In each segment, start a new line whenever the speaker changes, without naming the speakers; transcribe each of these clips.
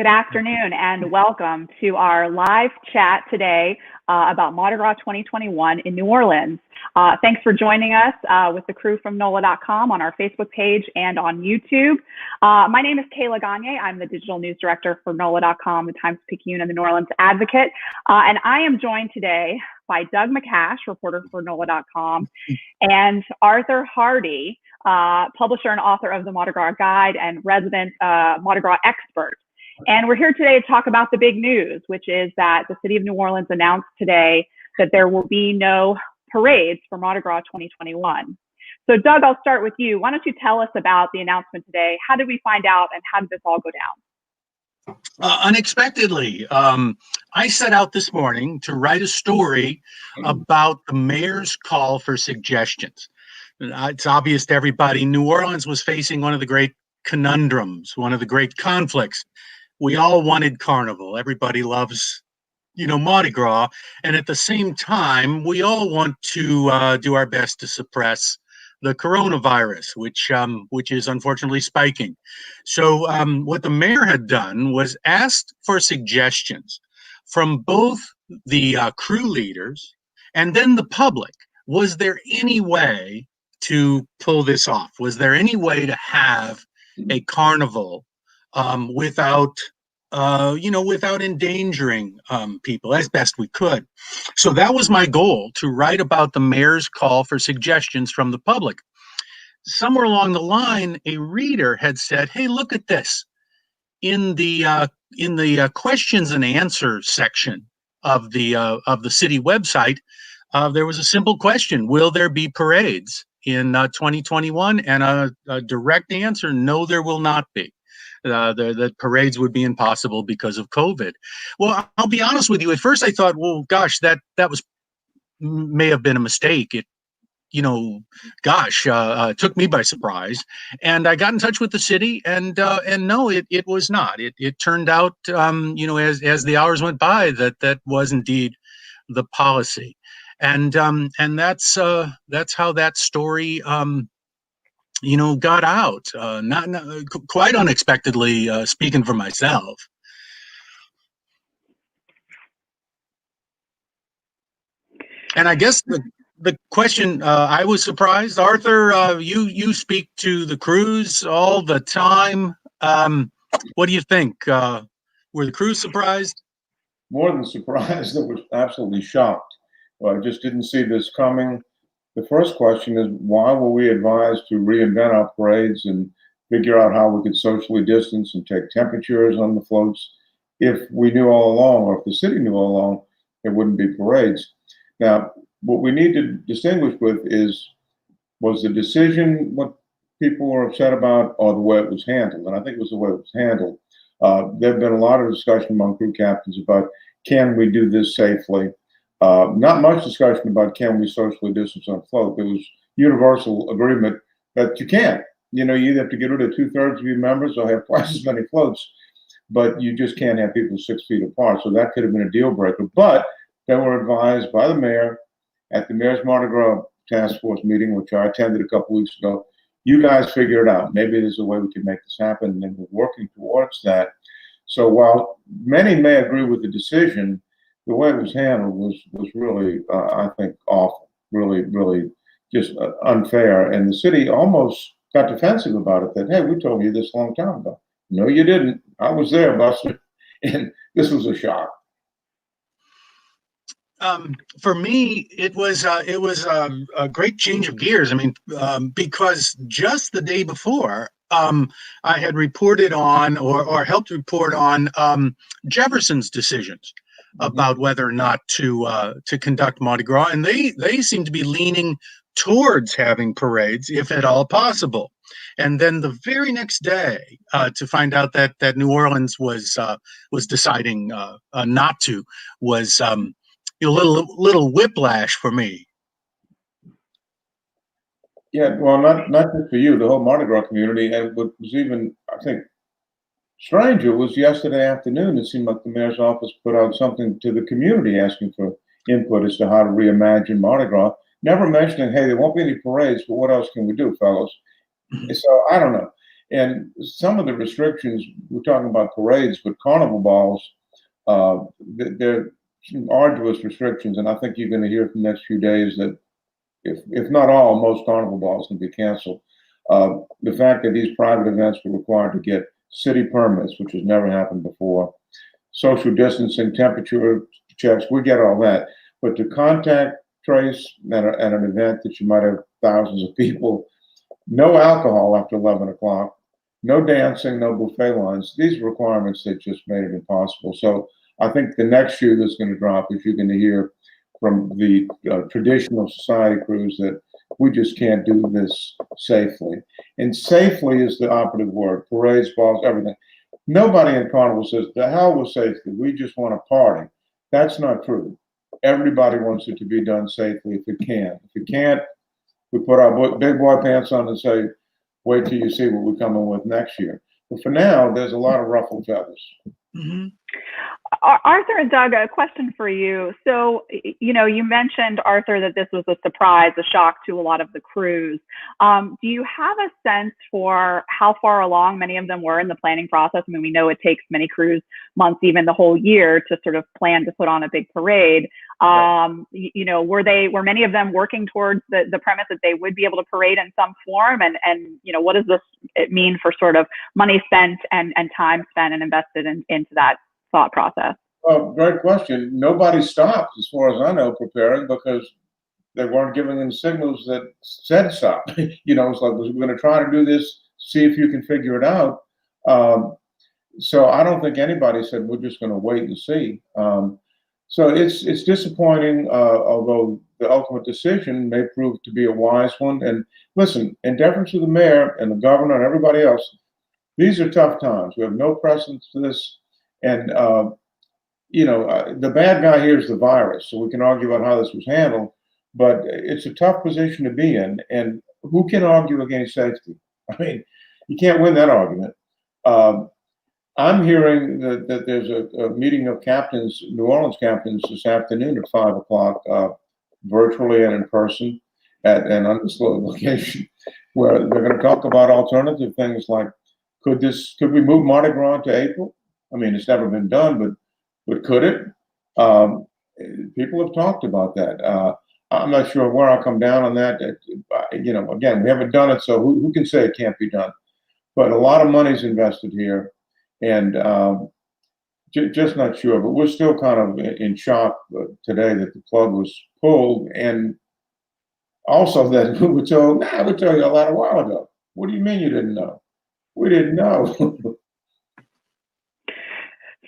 Good afternoon and welcome to our live chat today about Mardi Gras 2021 in New Orleans. Thanks for joining us with the crew from NOLA.com on our Facebook page and on YouTube. My name is Kayla Gagne. I'm the digital news director for NOLA.com, the Times-Picayune and the New Orleans Advocate. And I am joined today by Doug MacCash, reporter for NOLA.com, and Arthur Hardy, publisher and author of the Mardi Gras Guide and resident Mardi Gras expert. And we're here today to talk about the big news, which is that the city of New Orleans announced today that there will be no parades for Mardi Gras 2021. So Doug, I'll start with you. Why don't you tell us about the announcement today? How did we find out and how did this all go down?
Unexpectedly, I set out this morning to write a story about the mayor's call for suggestions. It's obvious to everybody, New Orleans was facing one of the great conundrums, one of the great conflicts. We all wanted carnival. Everybody loves, Mardi Gras. And at the same time, we all want to do our best to suppress the coronavirus, which is unfortunately spiking. So what the mayor had done was asked for suggestions from both the crew leaders and then the public. Was there any way to pull this off? Was there any way to have a carnival without endangering people as best we could? So that was my goal, to write about the mayor's call for suggestions from the public. Somewhere along the line, a reader had said, "Hey, look at this. In the questions and answers section of the city website, there was a simple question: will there be parades in 2021? And a direct answer: no, there will not be. The parades would be impossible because of COVID. Well, I'll be honest with you. At first, I thought, well, gosh, that may have been a mistake. It took me by surprise. And I got in touch with the city, and no, it was not. It turned out, as the hours went by, that was indeed the policy. And that's how that story got out, not quite unexpectedly, speaking for myself. And I guess the question, I was surprised. Arthur, you speak to the crews all the time. What do you think? Were the crews surprised?
More than surprised. They were absolutely shocked. I just didn't see this coming. The first question is, why were we advised to reinvent our parades and figure out how we could socially distance and take temperatures on the floats if we knew all along, or if the city knew all along, there wouldn't be parades? Now, what we need to distinguish was the decision what people were upset about, or the way it was handled? And I think it was the way it was handled. There have been a lot of discussion among crew captains about, can we do this safely? Not much discussion about, can we socially distance on float? There was universal agreement that you can't. You either have to get rid of 2/3 of your members or have twice as many floats, but you just can't have people 6 feet apart. So that could have been a deal breaker. But they were advised by the mayor at the Mayor's Mardi Gras Task Force meeting, which I attended a couple weeks ago. You guys figure it out. Maybe there's a way we can make this happen, and we're working towards that. So while many may agree with the decision, the way it was handled was really, I think, awful. Really, really just unfair. And the city almost got defensive about it, that, hey, we told you this a long time ago. No, you didn't. I was there, Buster. And this was a shock.
For me, it was a great change of gears. I mean, because just the day before, I had reported on or helped report on Jefferson's decisions about whether or not to conduct Mardi Gras, and they seem to be leaning towards having parades, if at all possible. And then the very next day, to find out that New Orleans was deciding not to, was a little whiplash for me.
Yeah, well, not just for you, the whole Mardi Gras community. And what was even, I think, stranger was yesterday afternoon. It seemed like the mayor's office put out something to the community asking for input as to how to reimagine Mardi Gras, never mentioning, hey, there won't be any parades, but what else can we do, fellows? So I don't know. And some of the restrictions, we're talking about parades, but carnival balls, they're arduous restrictions. And I think you're going to hear from the next few days that if not all, most carnival balls can be canceled. The fact that these private events were required to get city permits, which has never happened before, social distancing, temperature checks, we get all that. But to contact trace at an event that you might have thousands of people, no alcohol after 11 o'clock, no dancing, no buffet lines, these requirements that just made it impossible. So I think the next shoe that's going to drop is you're going to hear from the traditional society crews that we just can't do this safely. And safely is the operative word. Parades, balls, everything. Nobody in Carnival says, the hell with safety. We just want to party. That's not true. Everybody wants it to be done safely if it can. If it can't, we put our big boy pants on and say, wait till you see what we're coming with next year. But for now, there's a lot of ruffled feathers.
Mm-hmm. Arthur and Doug, a question for you. So, you mentioned, Arthur, that this was a surprise, a shock to a lot of the crews. Do you have a sense for how far along many of them were in the planning process? I mean, we know it takes many crews months, even the whole year, to sort of plan to put on a big parade. Were many of them working towards the premise that they would be able to parade in some form? And what does it mean for sort of money spent and time spent and invested into that thought process?
Well, great question. Nobody stopped, as far as I know, preparing because they weren't giving them signals that said stop. It's like, we're going to try to do this, see if you can figure it out. So I don't think anybody said we're just going to wait and see. So it's disappointing, although the ultimate decision may prove to be a wise one. And listen, in deference to the mayor and the governor and everybody else, these are tough times. We have no precedent for this. And, the bad guy here is the virus. So we can argue about how this was handled, but it's a tough position to be in. And who can argue against safety? I mean, you can't win that argument. I'm hearing that there's a meeting of captains, New Orleans captains, this afternoon at 5 o'clock, virtually and in person at an undisclosed location, where they're going to talk about alternative things like, could we move Mardi Gras to April? I mean, it's never been done, but could it? People have talked about that. I'm not sure where I'll come down on that. Again, we haven't done it, so who can say it can't be done? But a lot of money's invested here, and just not sure. But we're still kind of in shock today that the plug was pulled, and also that we were told, we'll tell you a while ago. What do you mean you didn't know? We didn't know.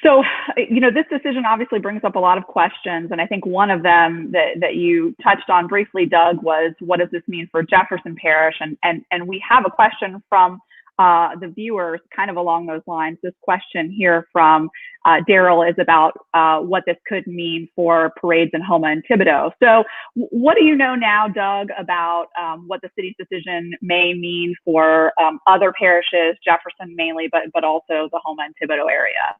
So, this decision obviously brings up a lot of questions. And I think one of them that you touched on briefly, Doug, was what does this mean for Jefferson Parish? And we have a question from the viewers kind of along those lines. This question here from Daryl is about what this could mean for parades in Houma and Thibodaux. So what do you know now, Doug, about what the city's decision may mean for other parishes, Jefferson mainly, but also the Houma and Thibodaux area?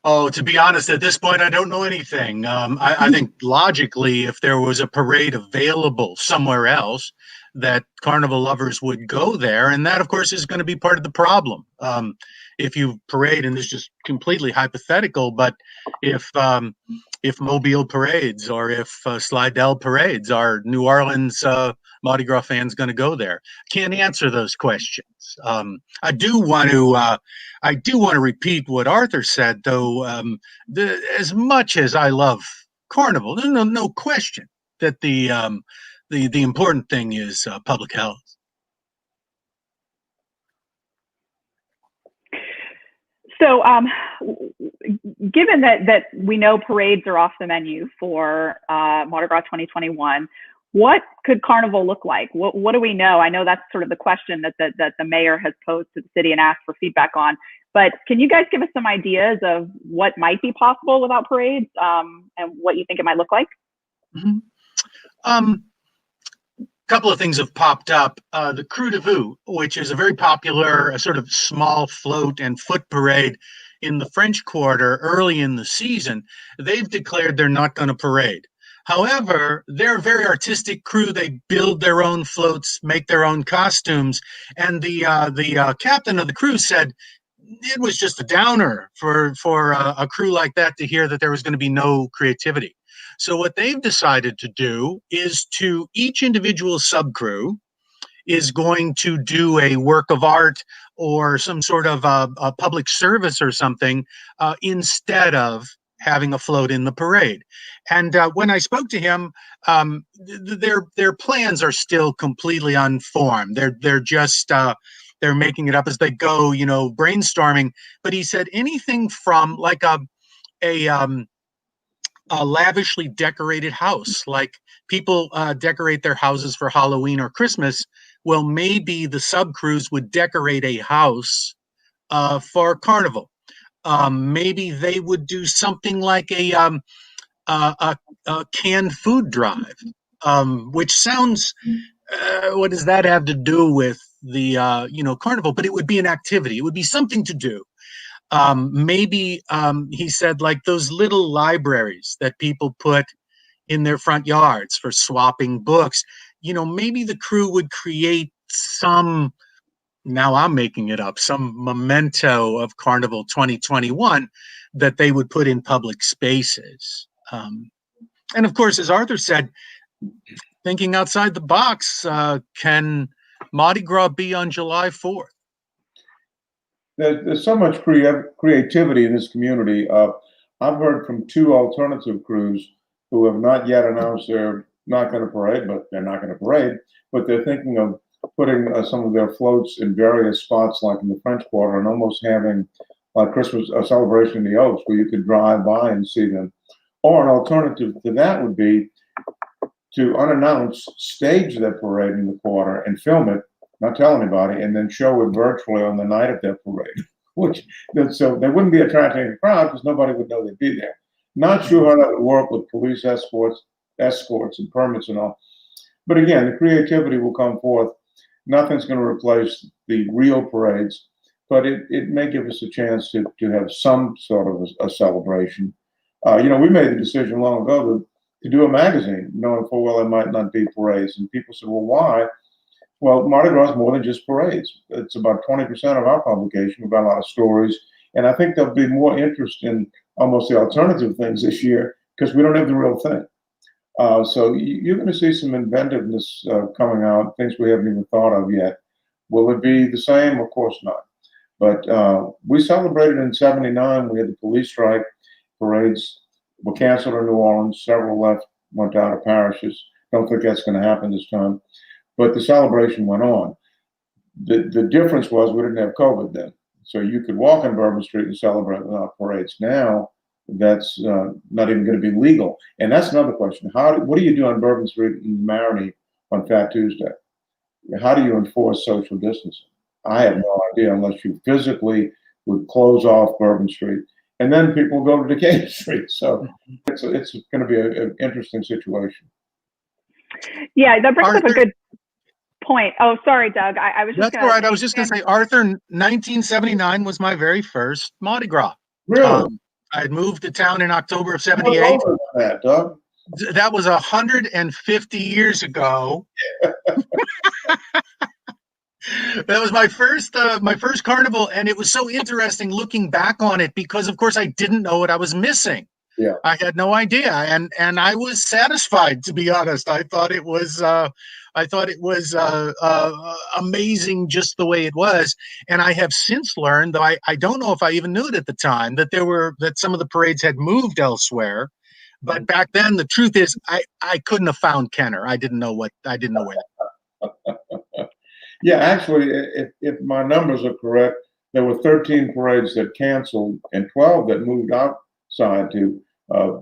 Oh, to be honest, at this point, I don't know anything. I think logically, if there was a parade available somewhere else, that carnival lovers would go there. And that, of course, is going to be part of the problem. If you parade, and this is just completely hypothetical, but if Mobile parades or if Slidell parades, are New Orleans Mardi Gras fans going to go there? Can't answer those questions. I do want to repeat what Arthur said, though. As much as I love Carnival, there's no question that the important thing is public health.
So, given that we know parades are off the menu for Mardi Gras 2021, what could Carnival look like? What do we know? I know that's sort of the question that the mayor has posed to the city and asked for feedback on. But can you guys give us some ideas of what might be possible without parades and what you think it might look like?
Mm-hmm. Couple of things have popped up. The Krewe de Vue, which is a very popular sort of small float and foot parade in the French Quarter early in the season, they've declared they're not going to parade. However, they're a very artistic crew. They build their own floats, make their own costumes, and the captain of the crew said it was just a downer for a crew like that to hear that there was going to be no creativity. So what they've decided to do is to each individual subcrew is going to do a work of art or some sort of a public service or something instead of having a float in the parade. And when I spoke to him, their plans are still completely unformed. They're just they're making it up as they go, you know, brainstorming. But he said anything from like a lavishly decorated house, like people decorate their houses for Halloween or Christmas. Well, maybe the subcrews would decorate a house for Carnival. Maybe they would do something like a canned food drive, which sounds. What does that have to do with the Carnival? But it would be an activity. It would be something to do. Maybe he said like those little libraries that people put in their front yards for swapping books. You know, maybe the crew would create some, now I'm making it up, some memento of Carnival 2021 that they would put in public spaces. And of course, as Arthur said, thinking outside the box, can Mardi Gras be on July 4th?
There's so much creativity in this community. I've heard from two alternative crews who have not yet announced they're not going to parade, but they're not going to parade, but they're thinking of putting some of their floats in various spots, like in the French Quarter, and almost having like Christmas, a celebration in the Oaks, where you could drive by and see them. Or an alternative to that would be to unannounced stage their parade in the quarter and film it, not tell anybody, and then show it virtually on the night of their parade. Which so they wouldn't be attracting a crowd because nobody would know they'd be there. Not sure how that would work with police escorts and permits and all. But again, the creativity will come forth. Nothing's going to replace the real parades, but it may give us a chance to have some sort of a celebration. We made the decision long ago to do a magazine, knowing full well there might not be parades. And people said, well, why? Well, Mardi Gras is more than just parades. It's about 20% of our publication. We've got a lot of stories. And I think there'll be more interest in almost the alternative things this year because we don't have the real thing. So you're going to see some inventiveness coming out, things we haven't even thought of yet. Will it be the same? Of course not. But we celebrated in '79. We had the police strike. Parades were canceled in New Orleans. Several went out of parishes. Don't think that's going to happen this time. But the celebration went on. The difference was we didn't have COVID then. So you could walk on Bourbon Street and celebrate without parades. Now, that's not even going to be legal. And that's another question. What do you do on Bourbon Street in Marigny on Fat Tuesday? How do you enforce social distancing? I have no idea unless you physically would close off Bourbon Street. And then people go to Decatur Street. So it's going to be an interesting situation.
Yeah, that brings
Arthur,
up a good point. Oh, sorry, Doug. I was just
That's all right. I was just going to say, Arthur, 1979 was my very first Mardi Gras.
Really?
I had moved to town in October of '78.
That, Doug?
That was 150 years ago. That was my first carnival, and it was so interesting looking back on it because, of course, I didn't know what I was missing.
Yeah,
I had no idea, and I was satisfied, to be honest. I thought it was amazing just the way it was, and I have since learned, though I don't know if I even knew it at the time, that some of the parades had moved elsewhere. But back then, the truth is, I couldn't have found Kenner. I didn't know where.
Yeah, actually, if my numbers are correct, there were 13 parades that canceled and 12 that moved outside to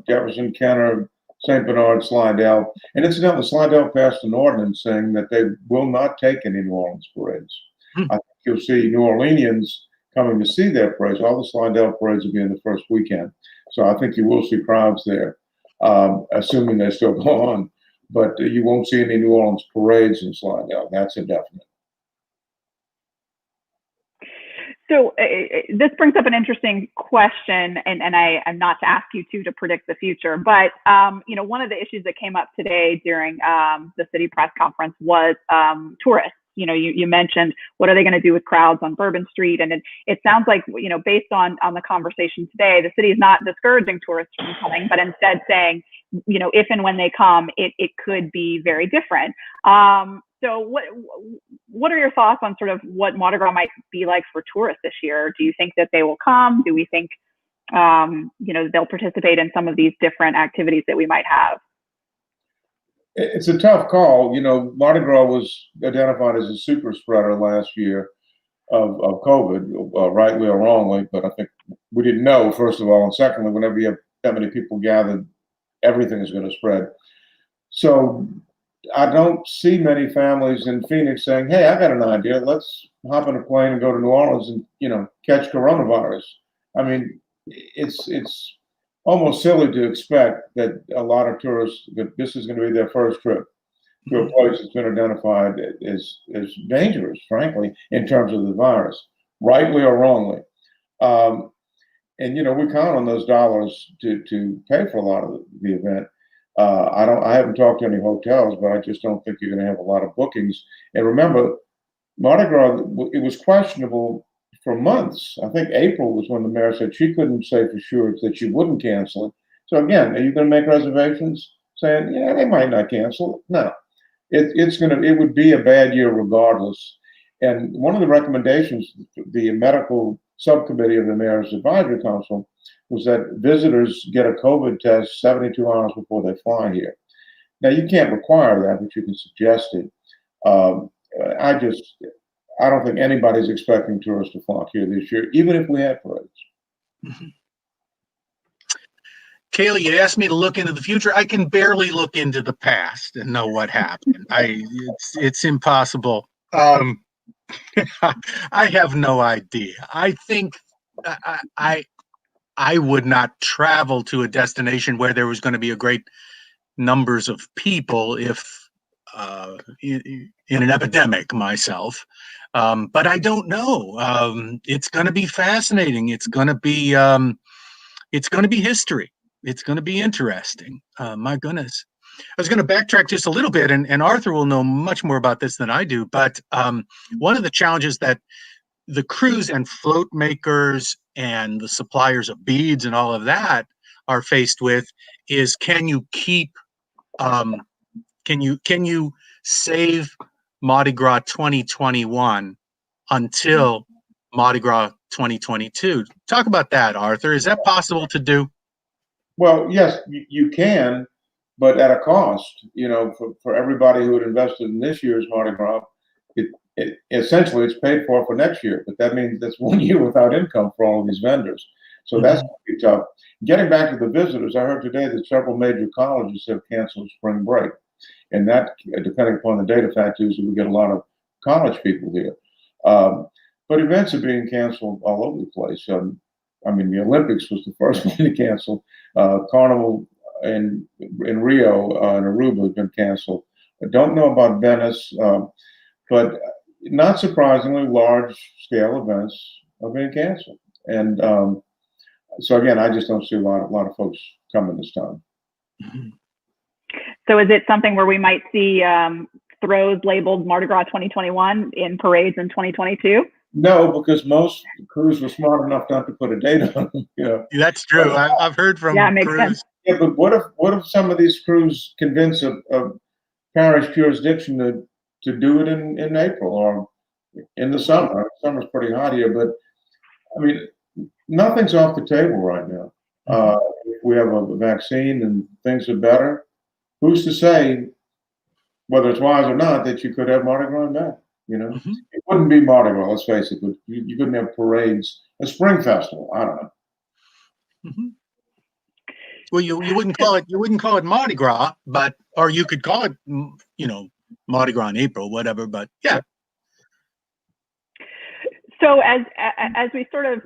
Jefferson, Kenner, St. Bernard, Slidell. And incidentally, Slidell passed an ordinance saying that they will not take any New Orleans parades. I think you'll see New Orleanians coming to see their parades. All the Slidell parades will be in the first weekend. So I think you will see crowds there, assuming they still go on. But you won't see any New Orleans parades in Slidell. That's a definite.
So this brings up an interesting question, and I'm not to ask you to predict the future, but one of the issues that came up today during the city press conference was tourists. You mentioned, what are they going to do with crowds on Bourbon Street? And it sounds like, based on the conversation today, the city is not discouraging tourists from coming, but instead saying, if and when they come, it could be very different. So what are your thoughts on sort of what Mardi Gras might be like for tourists this year? Do you think that they will come? Do we think, they'll participate in some of these different activities that we might have?
It's a tough call. Mardi Gras was identified as a super spreader last year of COVID, rightly or wrongly, but I think we didn't know, first of all. And secondly, whenever you have that many people gathered, everything is going to spread. So I don't see many families in Phoenix saying, hey, I got an idea. Let's hop in a plane and go to New Orleans and, catch coronavirus. I mean, it's almost silly to expect that a lot of tourists, that this is going to be their first trip to a place that's been identified as dangerous, frankly, in terms of the virus, rightly or wrongly. And we count on those dollars to pay for a lot of the event. I haven't talked to any hotels, but I just don't think you're going to have a lot of bookings. And remember, Mardi Gras, it was questionable for months. I think April was when the mayor said she couldn't say for sure that she wouldn't cancel it. So again, are you going to make reservations saying, yeah, they might not cancel it? No, it would be a bad year regardless. And one of the recommendations, the medical subcommittee of the Mayor's Advisory Council, was that visitors get a COVID test 72 hours before they fly here. Now, you can't require that, but you can suggest it. I don't think anybody's expecting tourists to flock here this year, even if we had parades.
Mm-hmm. Kaylee, you asked me to look into the future. I can barely look into the past and know what happened. It's impossible. I have no idea. I think I would not travel to a destination where there was going to be a great numbers of people if in an epidemic myself. But I don't know. It's going to be fascinating. It's going to be history. It's going to be interesting. My goodness. I was going to backtrack just a little bit, and Arthur will know much more about this than I do. But one of the challenges that the krewes and float makers and the suppliers of beads and all of that are faced with is, can you keep can you save Mardi Gras 2021 until Mardi Gras 2022? Talk about that, Arthur. Is that possible to do?
Well, yes, you can, but at a cost. For everybody who had invested in this year's Mardi Gras, it essentially it's paid for next year. But that means that's 1 year without income for all of these vendors. So that's going to be tough. Getting back to the visitors, I heard today that several major colleges have canceled spring break. And that, depending upon the data factors, we get a lot of college people here. But events are being canceled all over the place. The Olympics was the first one to cancel. Carnival in Rio and Aruba has been canceled. I don't know about Venice, but not surprisingly, large-scale events are being canceled. And so again, I just don't see a lot of folks coming this time.
Mm-hmm.
So is it something where we might see throws labeled Mardi Gras 2021 in parades in 2022?
No, because most krewes were smart enough not to put a date on them.
That's krewes. I've heard from
makes
krewes.
Sense.
Yeah, but what if some of these krewes convince a parish jurisdiction to do it in April or in the summer? Summer's pretty hot here, but nothing's off the table right now. If we have a vaccine and things are better, who's to say, whether it's wise or not, that you could have Mardi Gras back? It wouldn't be Mardi Gras, let's face it. But you couldn't have parades, a spring festival. I don't know.
Mm-hmm. Well, you wouldn't call it Mardi Gras, or you could call it Mardi Gras in April, whatever. But yeah.
So as we sort of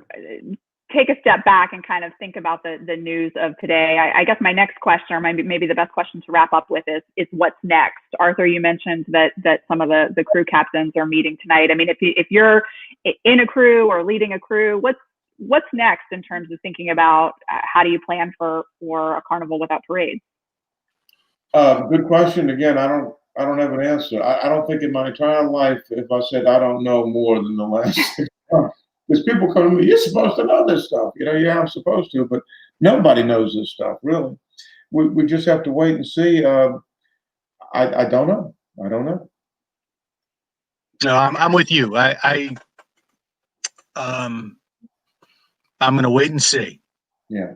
take a step back and kind of think about the news of today, I guess my next question, or maybe the best question to wrap up with, is what's next? Arthur, you mentioned that some of the crew captains are meeting tonight. If you're in a krewe or leading a krewe? What's next in terms of thinking about how do you plan for a carnival without parades?
Good question. Again, I don't have an answer. I don't think in my entire life, if I said I don't know more than the last 6 months, because people come to me, you're supposed to know this stuff. Yeah, I'm supposed to, but nobody knows this stuff, really. We just have to wait and see. I don't know. I don't know.
No, I'm with you. I'm going to wait and see.
Yeah.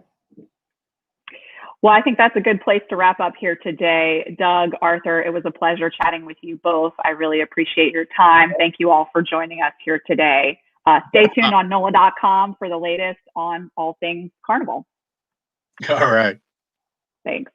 Well, I think that's a good place to wrap up here today. Doug, Arthur, it was a pleasure chatting with you both. I really appreciate your time. Thank you all for joining us here today. Stay tuned on NOLA.com for the latest on all things Carnival.
All right.
Thanks.